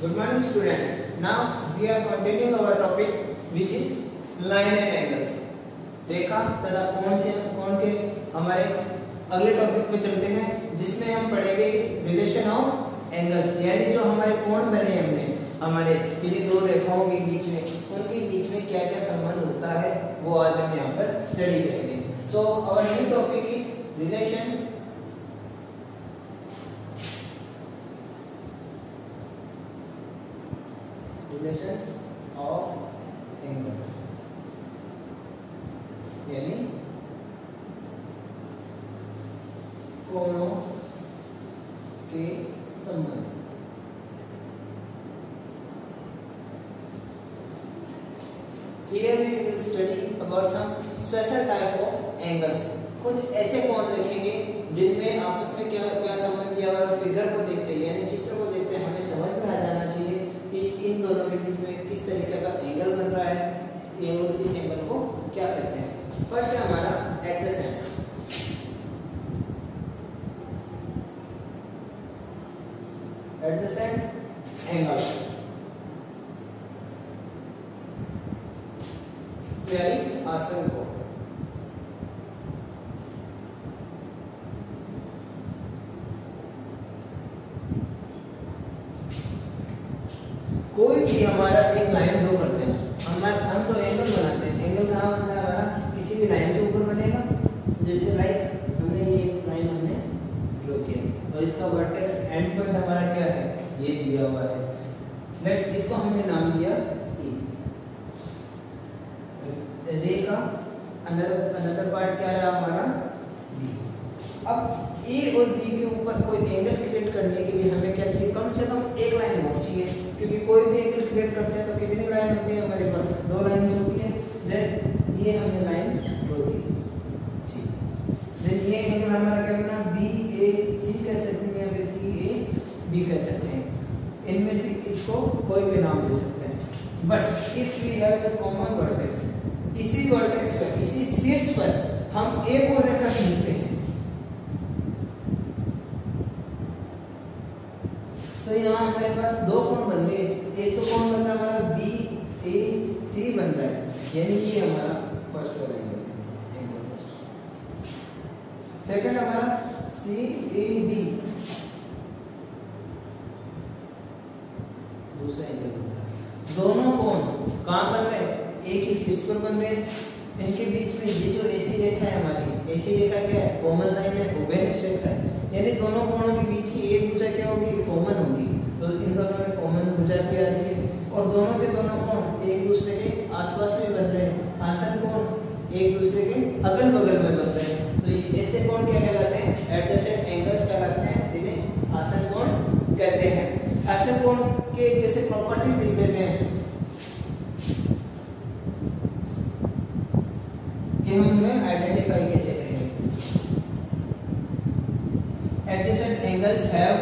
Good morning students. Now we are continuing our topic which is line and angles. रेखा तथा कोण के हमारे अगले टॉपिक पे चलते हैं जिसमें हम पढ़ेंगे इस रिलेशन ऑफ एंगल्स, यानी जो हमारे कोण बने हमने हमारे किन्हीं दो रेखाओं के बीच में, उनके बीच में क्या क्या संबंध होता है वो आज हम यहाँ पर स्टडी करेंगे. So our new topic is relations of angles, यानी कोणों के संबंध. Here we will study about some special type of angles. कुछ ऐसे कोण देखेंगे जिनमें आपस में क्या क्या संबंध दिया हुआ है. फिगर को देखते हैं यानी चित्र को देखते हैं हमें समझ में आ जाना चाहिए कि इन दोनों के बीच में किस तरीके का एंगल बन रहा है, ये और इस एंगल को क्या कहते हैं. फर्स्ट है हमारा एडजेसेंट. एडजेसेंट एंगल यानी आसन कोण. कोई भी हमारा एक लाइन ड्रॉ करते हैं, हम तो एंगल बनाते हैं. एंगल कहाँ बनता है हमारा, किसी भी लाइन के ऊपर बनेगा. जैसे लाइक हमने ये लाइन हमने ड्रॉ किया और इसका वर्टेक्स एंड पॉइंट हमारा क्या है, ये दिया हुआ है. लेट इसको हमने नाम दिया E. रे का अनदर पार्ट क्या रहा हमारा B. अब A और B के ऊपर कोई एंगल क्रिएट करने के लिए हमें क्या चाहिए, कम से कम एक लाइन होनी चाहिए, क्योंकि कोई भी एंगल क्रिएट करते हैं तो कितनी लाइन होती है हमारे पास, दो लाइन होती है. देन ये हमने लाइन ड्रॉ की सी. देन ये एंगल हमारा क्या बना, BAC कह सकते हैं या फिर CAB कह सकते हैं. इनमें से इसको कोई भी नाम दे सकते हैं. But if we have a common vertex, इसी वर्टेक्स पर इसी शीर्ष पर हम एक और रेखा खींचते हैं तो यहाँ हमारे पास दो कोण बन गए. एक तो कोण बन रहा है हमारा BAC बन रहा है, यानी ये हमारा फर्स्ट वाला एंगल फर्स्ट. सेकंड हमारा CAD दूसरा एंगल बन रहा है. दोनों कोण कहाँ बन रहे हैं, एक ही शीर्ष पर बन रहे हैं. इनके बीच में ये जो AC रेखा है हमारी, AC रेखा क्या है, कॉमन लाइन है, उभयनिष्ठ रेखा है. यानी दोनों कोणों के बीच की एक भुजा क्या होगी, कॉमन होगी. तो इन दोनों में कॉमन भुजा भी आ रही है और दोनों के दोनों कोण एक दूसरे के आसपास में बन रहे हैं. आसन कोण एक दूसरे के अगल बगल में बन रहे हैं. तो ऐसे कोण क्या कहलाते हैं, एडजेसेंट एंगल्स कहलाते हैं, जिन्हें आसन कोण कहते हैं. आसन कोण के जैसे प्रॉपर्टीज लिख देते हैं कि हम उन्हें आइडेंटिफाई कैसे करेंगे. Adjacent angles have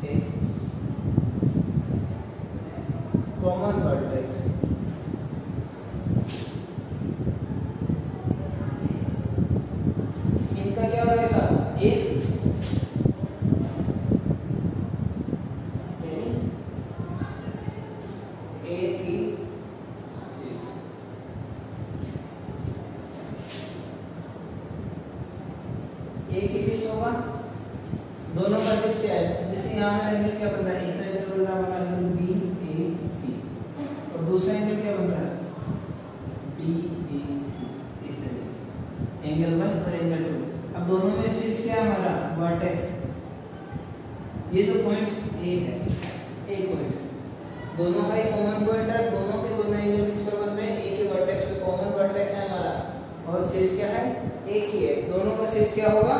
a common vertex. इनका क्या रहेगा, एक होगा. दोनों का शीर्ष क्या है, जैसे यहाँ हमारा एंगल क्या बन रहा है, एक तो एंगल बन रहा है हमारा एंगल BAC और दूसरा एंगल क्या बन रहा है DBC. इस तरीके से एंगल 1 और एंगल 2. अब दोनों में शीर्ष क्या है हमारा, वर्टेक्स. ये जो पॉइंट A है, एक पॉइंट, दोनों का ही कॉमन पॉइंट है. दोनों के दोनों एंगल किस पर बन रहे हैं, एक ही वर्टेक्स पे कॉमन वर्टेक्स है हमारा और शीर्ष क्या है, एक ही है. दोनों का शीर्ष क्या होगा,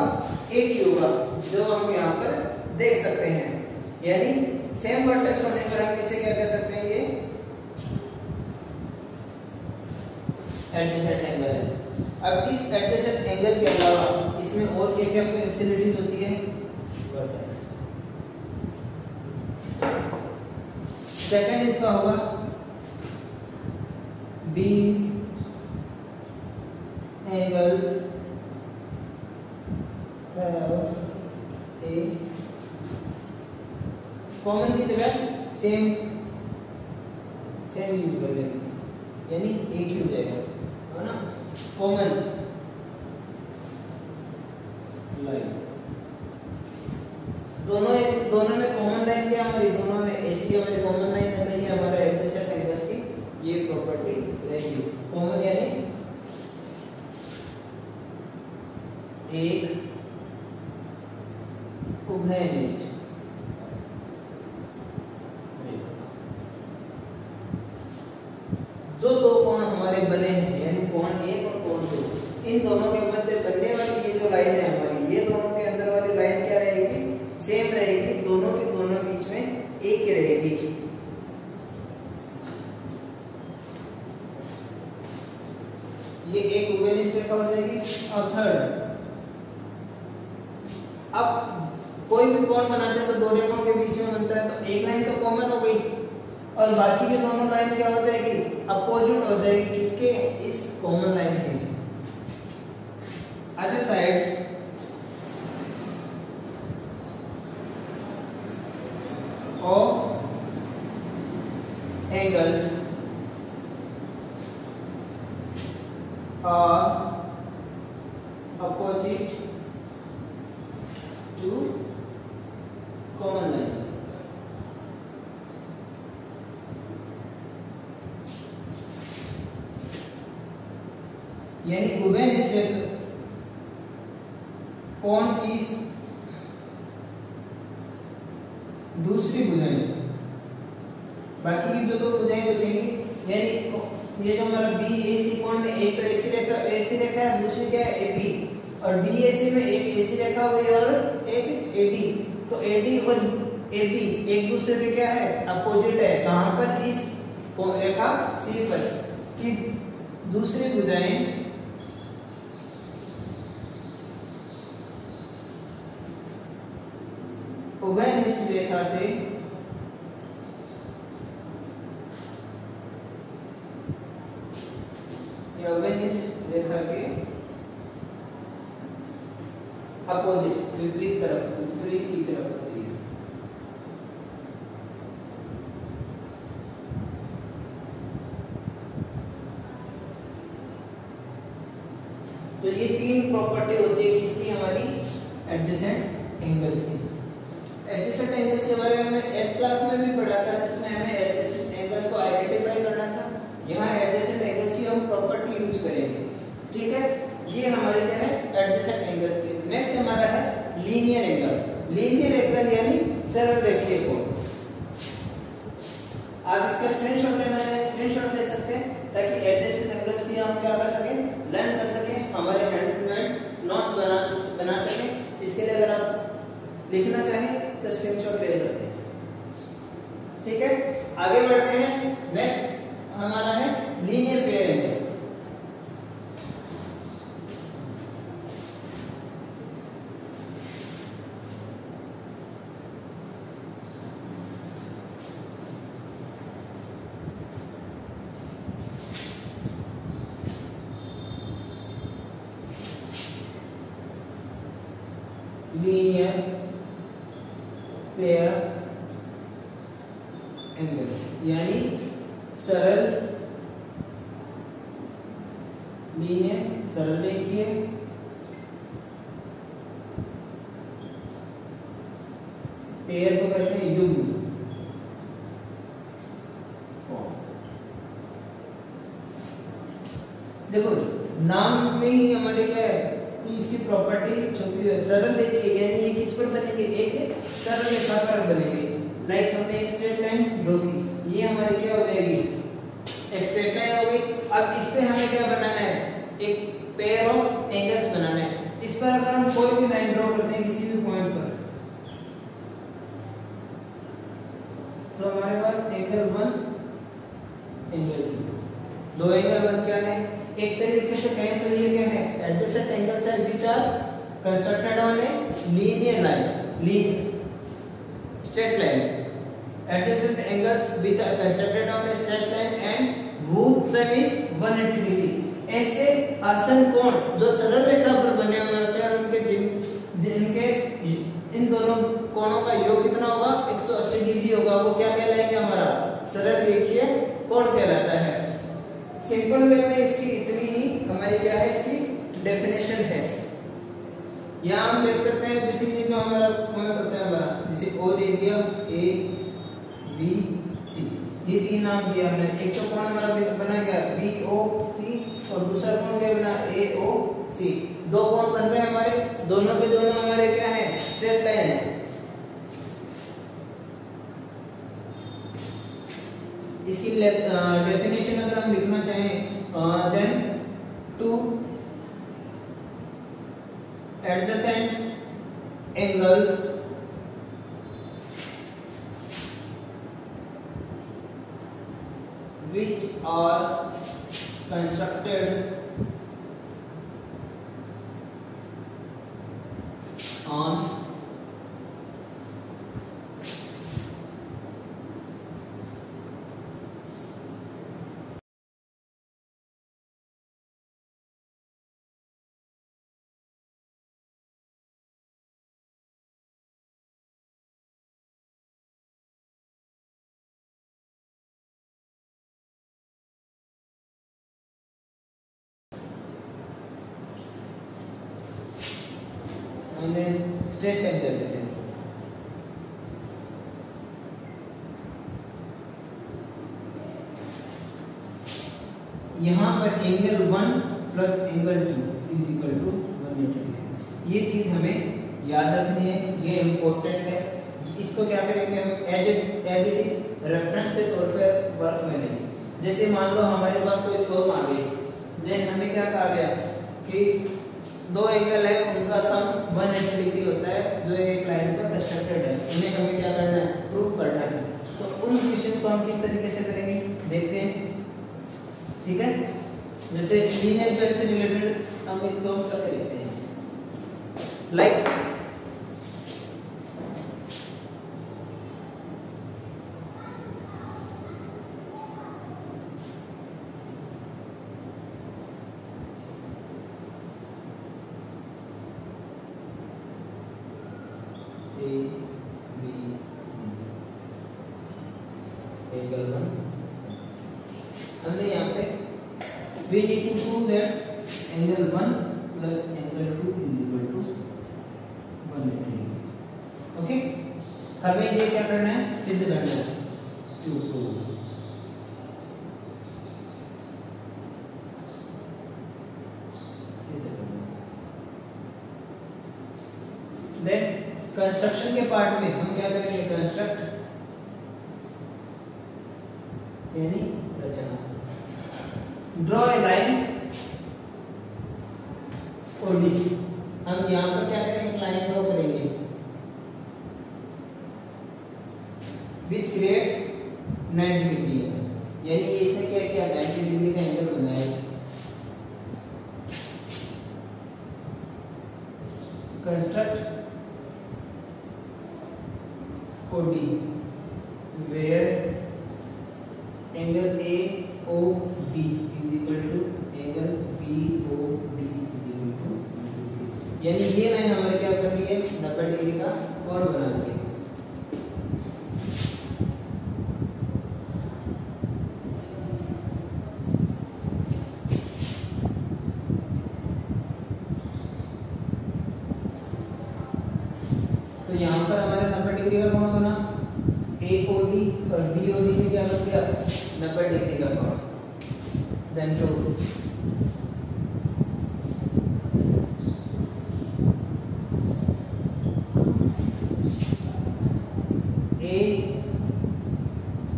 एक ही होगा, जो हम यहाँ पर देख सकते हैं. यानी सेम वर्टेक्स होने पर हम इसे क्या कह सकते हैं, ये एडजेसेंट एंगल है. अब इस एडजेसेंट एंगल के अलावा इसमें और क्या क्या फैसिलिटीज होती है, वर्टेक्स. सेकंड इसका होगा these angles have a common की जगह सेम यूज कर लेंगे, यानी एक ही हो जाएगा, है ना। कॉमन लाइन, दोनों में कॉमन लाइन क्या हमारी, दोनों में एसी हमारी कॉमन लाइन है, तो ये हमारा एडजेसेंट एंगल्स की ये प्रॉपर्टी रहेगी। कॉमन यानी एक उभयनिष्ठ जो दो कोण हमारे बने हैं, यानी कोण एक और कोण दो, इन दोनों के मध्य बनने वाली ये जो लाइन है हमारी, ये दोनों के अंदर वाली लाइन क्या रहेगी, सेम रहेगी, दोनों के दोनों बीच में एक ही रहेगी। ये एक उभयनिष्ठ रेखा हो जाएगी। और थर्ड, अब कोई भी कोण बनाते हैं तो दो रेखाओं के बीच में बनता है, तो एक लाइन तो कॉमन हो गई और बाकी की दोनों लाइन क्या हो जाएगी, अपोजिट हो जाएगी किसके, इस कॉमन लाइन के। Other sides of angles are opposite to common line. यानी उभयनिष्ठ कोण की दूसरी भुजाएं, बाकी की जो दो भुजाएं बचेंगी, यानी ये जो हमारा बी ए सी कोण में एक तो एसी रेखा है, दूसरी क्या है एबी, और डी ए सी में एक एसी रेखा हो गई और एक एडी, तो एडी और एबी एक दूसरे के क्या है, अपोजिट है। कहां पर, इस रेखा सी पर कि दूसरी भुजाएं उभयनिष्ठ रेखा से या उभयनिष्ठ रेखा के अपोजिट विपरीत की तरफ होती है। तो ये तीन प्रॉपर्टी होती है किसकी, हमारी एडजेसेंट एंगल्स की। एडजेसेंट एंगल्स के बारे में हमने 8th क्लास में भी पढ़ा था, जिसमें हमें एडजेसेंट एंगल्स को आइडेंटिफाई करना था। यहाँ एडजेसेंट एंगल्स की हम प्रॉपर्टी यूज करेंगे, ठीक है। ये हमारे क्या है, एडजेसेंट एंगल्स की। नेक्स्ट हमारा है लीनियर एंगल। लीनियर एंगल यानी सरल रेखीय कोण। आप इसका स्क्रीनशॉट लेना चाहें स्क्रीनशॉट ले सकते हैं, ताकि एडजेसेंट एंगल्स की हम क्या कर सकें, लर्न कर सकें, हमारे हैंड नोट्स बना सकें। इसके लिए अगर आप लिखना चाहें तो स्क्रीनशॉट ले सकते हैं, ठीक है। आगे बढ़ते हैं। नेक्स्ट हमारा है linear pair angle. Linear pair angle यानी सरल लीनियर सरल रेखीय पेयर को कहते हैं युग्म। देखो नाम में ही हमारे क्या है कि इसकी प्रॉपर्टी छुपी हुई है, सरल रेखीय, यानी ये किस पर बनेंगे, एक सरल रेखा पर बनेंगे। लाइक हमने एक स्ट्रेट लाइन ड्रॉ की, ये हमारी क्या हो जाएगी, एक स्ट्रेट लाइन हो गई। अब इस पे हमें क्या बनाना है, एक पेयर ऑफ एंगल्स बनाना है। इस पर अगर हम कोई भी लाइन ड्रॉ करते हैं किसी भी पॉइंट पर, तो हमारे पास एंगल 1 एंगल 2, दो एंगल 1 क्या है, एक तरीके से कहें तो ये क्या है, एडजेसेंट एंगल्स है which are constructed on a linear line, straight line. adjacent angles which are constructed on a straight line and whose sum is 180 degree. ऐसे आसन कोण जो सरल रेखा पर बने हुए होते हैं उनके जिनके इन दोनों कोणों का योग कितना होगा 180 डिग्री होगा, वो क्या कहलाएंगे हमारा सरल रेखीय कोण कहलाता है। सिंपल वे में इसकी इतनी ही हमारी क्या है इसकी डेफिनेशन है। यहाँ हम देख सकते हैं किसी चीज में हमारा हमें पता है हमारा जैसे ओ दे दिया ए बी सी, ये तीन नाम दिया हमने। एक तो कोण हमारा बना गया बी ओ सी और दूसरा कोण क्या बना ए ओ सी। दो कोण बन रहे हैं हमारे, दोनों के दोनों हमारे क्या है स्ट्रेट लाइन है। इसकी डेफिनेशन अगर हम लिखना चाहें then two adjacent angles which are constructed on straight line कर देते हैं। यहाँ पर angle 1 plus angle 2 is equal to 180 degree. ये चीज हमें याद रखनी है, ये इम्पोर्टेंट है। इसको क्या करेंगे हम एज इट इज रेफरेंस के तौर पे वर्क में लेंगे। जैसे मान लो हमारे पास कोई थ्योरम आ गई, देन हमें क्या कहा गया कि दो एंगल है उनका सम 180 डिग्री होता है जो एक लाइन पर कंस्ट्रक्टेड है, उन्हें हमें क्या करना है प्रूव करना है। तो उन क्वेश्चंस को हम किस तरीके से करेंगे देखते हैं, ठीक है। जैसे लीनियर ज्योमेट्री से रिलेटेड हम एक थ्योरम कर लेते हैं like A B C angle 1। हमने यहाँ पे we need to prove that angle 1 plus angle 2 is equal to 180 degree। Okay, हमें ये क्या करना है सिद्ध करना है to prove। देन कंस्ट्रक्शन के पार्ट में हम क्या करेंगे कंस्ट्रक्ट यानी रचना। ड्रॉ ए लाइन ओडी, हम यहाँ पर क्या करेंगे एक लाइन ड्रॉ करेंगे विच क्रिएट 90 डिग्री है, यानी इसने क्या किया 90 डिग्री का एंगल बनाया। Construct OD where angle AOD is equal to angle BOD is equal to 90 degree। यानी ये लाइन हमारे क्या कर रही है 90 डिग्री का कोण बना रही है। तो यहाँ पर हमारे 90 डिग्री का कोण बना AOD और BOD में क्या बन गया 90 डिग्री का कोण। देन तो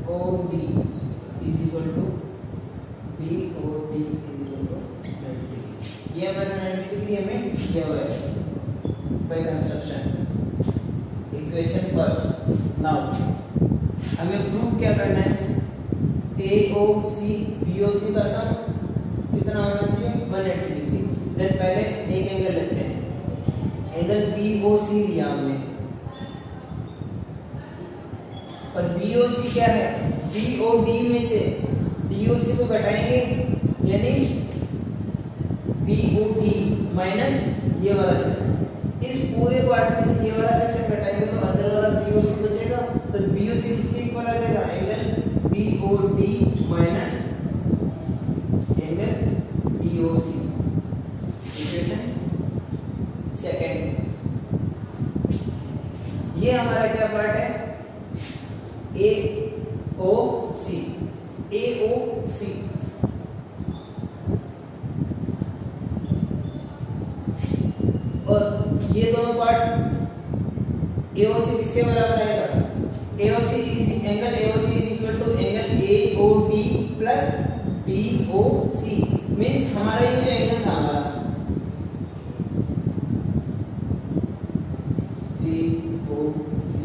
AOD is equal to BOD is equal to 90 degree. ये हमारा 90 डिग्री हमें दिया हुआ है by construction. Equation first. Now हमें प्रूव क्या करना है AOC BOC का सम कितना होना चाहिए 180 डिग्री। देन पहले एक एंगल लेते हैं, एंगल BOC लिया हमने और BOC क्या है, BOD में से DOC को घटाएंगे यानी BOD माइनस ये वाला सेक्शन, इस पूरे पार्ट में से ये वाला सेक्शन घटाएंगे तो अंदर वाला BOC बचेगा, तो BOC किसके इक्वल आ जाएगा, angle BOD minus angle DOC। Equation second, ये हमारा क्या पार्ट है, AOC, AOC और ये दोनों पार्ट AOC किसके बराबर आएगा, AOC is angle AOC is equal to angle AOD plus DOC, means हमारा ये जो एंगल था हमारा DOC,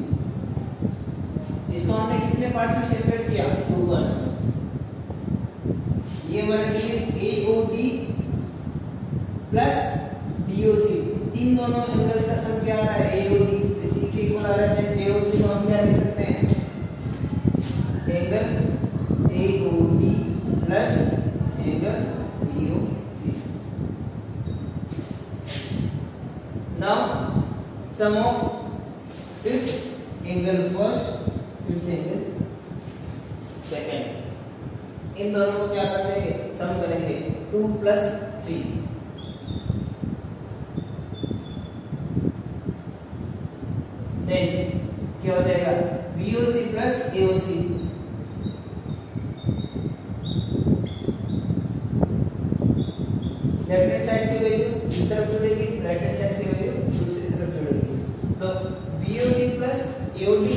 इसको हमने कितने पार्ट्स में सेपरेट किया, 2 पार्ट्स में। ये वाला AOD प्लस DOC, इन दोनों एंगल्स का सम क्या आ रहा है, AOD इसी के इक्वल आ रहा है, AOC को हम क्या लिख सकते हैं, angle AOD plus angle DOC। Now sum of its angle first, its angle second, इन दोनों को क्या कर देंगे, सम करेंगे, 2 प्लस 3, देन क्या हो जाएगा, BOC plus AOC, left hand side की वैल्यू इस तरफ जुड़ेगी, राइट हैंड साइड की वैल्यू दूसरी तरफ जुड़ेगी, तो BOD plus AOD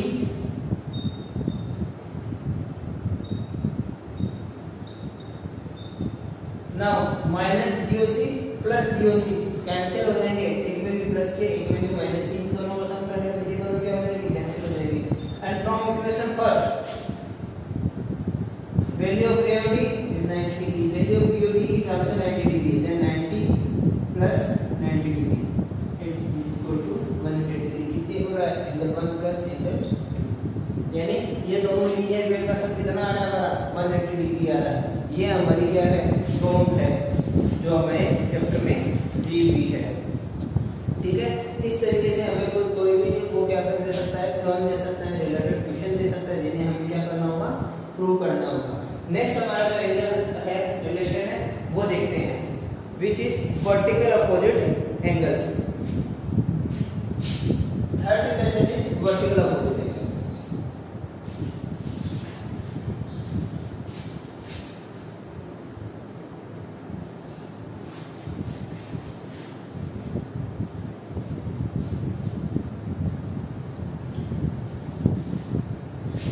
now minus DOC plus DOC cancel हो जाएंगे, एक वैल्यू प्लस के एक वैल्यू माइनस की, इन दोनों को सम करने पर ये दोनों क्या हो जाएगी, कैंसिल हो जाएगी। And from equation first value of AOD is 90 degree, value of BOD is also 90 degree, then 90 plus 90 degree it is equal to 180 degree, किसके इक्वल है, एंगल 1 प्लस एंगल 2, यानी ये दोनों लीनियर एंगल का सम कितना आ रहा है हमारा, 180 डिग्री आ रहा है। ये हमारी क्या है, फॉर्म है जो हमें चैप्टर में दी हुई है, ठीक है। इस तरीके से हमें कोई भी वो क्या कर दे सकता है, थ्योरम दे सकता है, रिलेटेड क्वेश्चन दे सकता है, जिन्हें हमें क्या करना होगा, प्रूव करना होगा। नेक्स्ट हमारा जो एंगल है, रिलेशन है, वो देखते हैं, which is vertical opposite angles. Third relation is vertical opposite angle.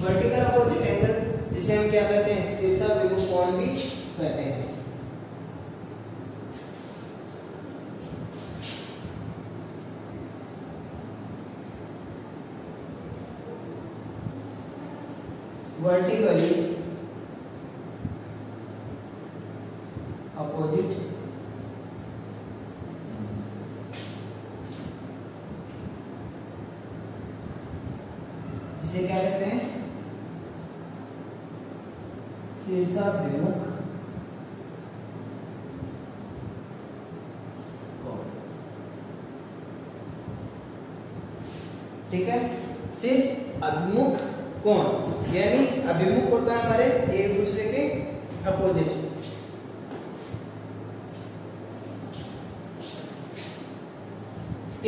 Vertical opposite angle जिसे हम क्या कहते हैं, शीर्षाभिमुख कोण भी कहते हैं। वर्टिकली अपोजिट जिसे क्या कहते हैं, शीर्षाभिमुख कोण, ठीक है। शीर्ष अभिमुख कोण यानी अभिमुख होता है हमारे एक दूसरे के opposite.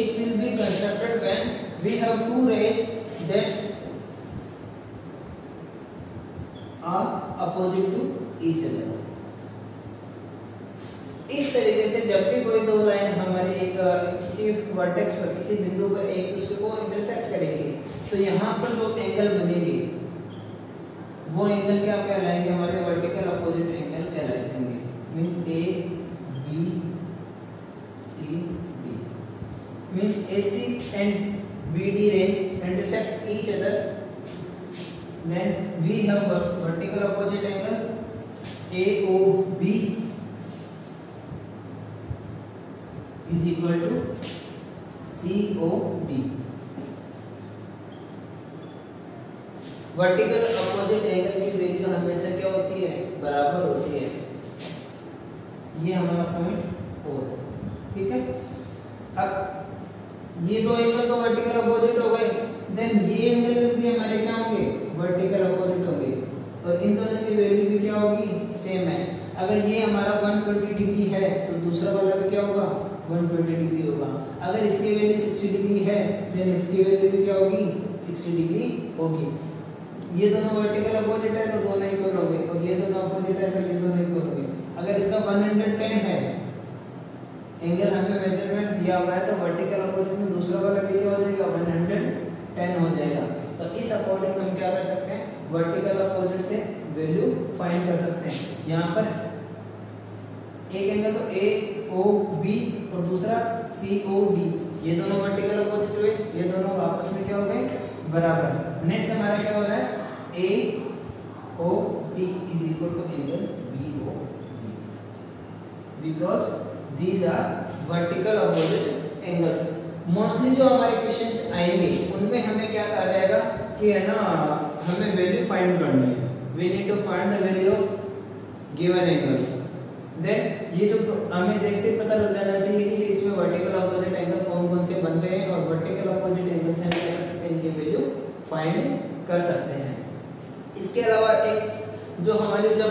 It will be constructed when we have two rays that are opposite to each other. इस तरीके से जब भी कोई दो लाइन हमारे एक किसी वर्टेक्स पर, किसी बिंदु पर एक दूसरे को इंटरसेक्ट करेंगे, तो यहाँ पर जो एंगल बनेंगे वो एंगल क्या कहलाएंगे, हमारे वर्टिकल अपोजिट एंगल कहलाएंगे। Means A B C D, means AC and BD ray intersect each other, then we have vertical opposite angle AOB is equal to COD। Vertical opposite angle की value हमेशा क्या होती है, बराबर होती है। ये हमारा पॉइंट O है, ठीक है। अब ये दो एंगल तो वर्टिकल अपोजिट हो गए, देन ये एंगल भी हमारे क्या होंगे, वर्टिकल अपोजिट होंगे, और इन दोनों की वैल्यू भी क्या होगी, सेम है। अगर ये हमारा 120 डिग्री है तो दूसरा वाला भी क्या होगा, 120 डिग्री होगा। अगर इसकी वैल्यू 60 डिग्री है देन इसकी वैल्यू भी क्या होगी, 60 डिग्री होगी। ये दोनों वर्टिकल अपोजिट है तो दोनों इक्वल होंगे, और ये दोनों अपोजिट है तो ये दोनों इक्वल होंगे। अगर इसका 110 है एंगल हमें मेजरमेंट दिया हुआ है तो वर्टिकल अपोजिट में दूसरा वाला भी क्या हो जाएगा, 110 हो जाएगा। तो इस अकॉर्डिंग हम क्या कर सकते हैं, वर्टिकल अपोजिट से वैल्यू फाइंड कर सकते हैं। यहाँ पर एक एंगल तो AOB और दूसरा COD, ये दोनों वर्टिकल अपोजिट हुए, ये दोनों आपस में क्या हो गए, बराबर। नेक्स्ट हमारा क्या हो रहा है, AOD is equal to angle BOD because these are vertical opposite angles। Mostly जो हमारे क्वेश्चंस आएंगे उनमें हमें क्या कहा जाएगा कि है ना, हमें वैल्यू फाइंड करनी है, we need to find the value of given angles। Then ये जो हमें देखते पता लग जाना चाहिए कि इसमें वर्टिकल अपोजिट एंगल कौन कौन से बनते हैं, और वर्टिकल अपोजिट एंगल से हम क्या कर सकते हैं, इनकी वैल्यू फाइंड कर सकते हैं। इसके अलावा एक जो हमारी जब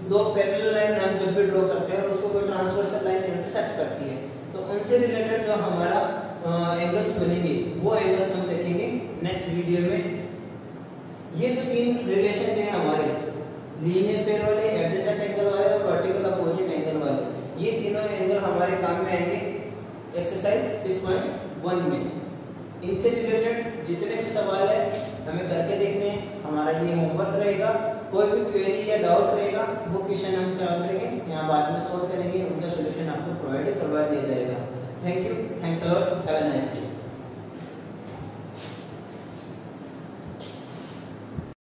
दो पैरेलल लाइन हम जब भी ड्रॉ करते हैं और उसको कोई ट्रांसवर्सल लाइन इंटरसेक्ट करती है तो उनसे रिलेटेड जो हमारा एंगल्स बनेंगे वो एंगल्स हम देखेंगे नेक्स्ट वीडियो में। ये जो तीन रिलेशन थे हमारे, लीनियर पेयर वाले, एडजेसेंट एंगल वाले और वर्टिकल अपोजिट एंगल वाले, ये तीनों एंगल हमारे काम में आएंगे एक्सरसाइज 6.1 में। इनसे रिलेटेड जितने भी सवाल है हमें करके देखने हैं, हमारा ये होमवर्क रहेगा। कोई भी क्वेरी या डाउट रहेगा वो क्वेश्चन हम क्या करेंगे, यहाँ बाद में सॉल्व करेंगे, उनका सोल्यूशन आपको प्रोवाइड करवा दिया जाएगा। Thank you, thanks a lot, have a nice day.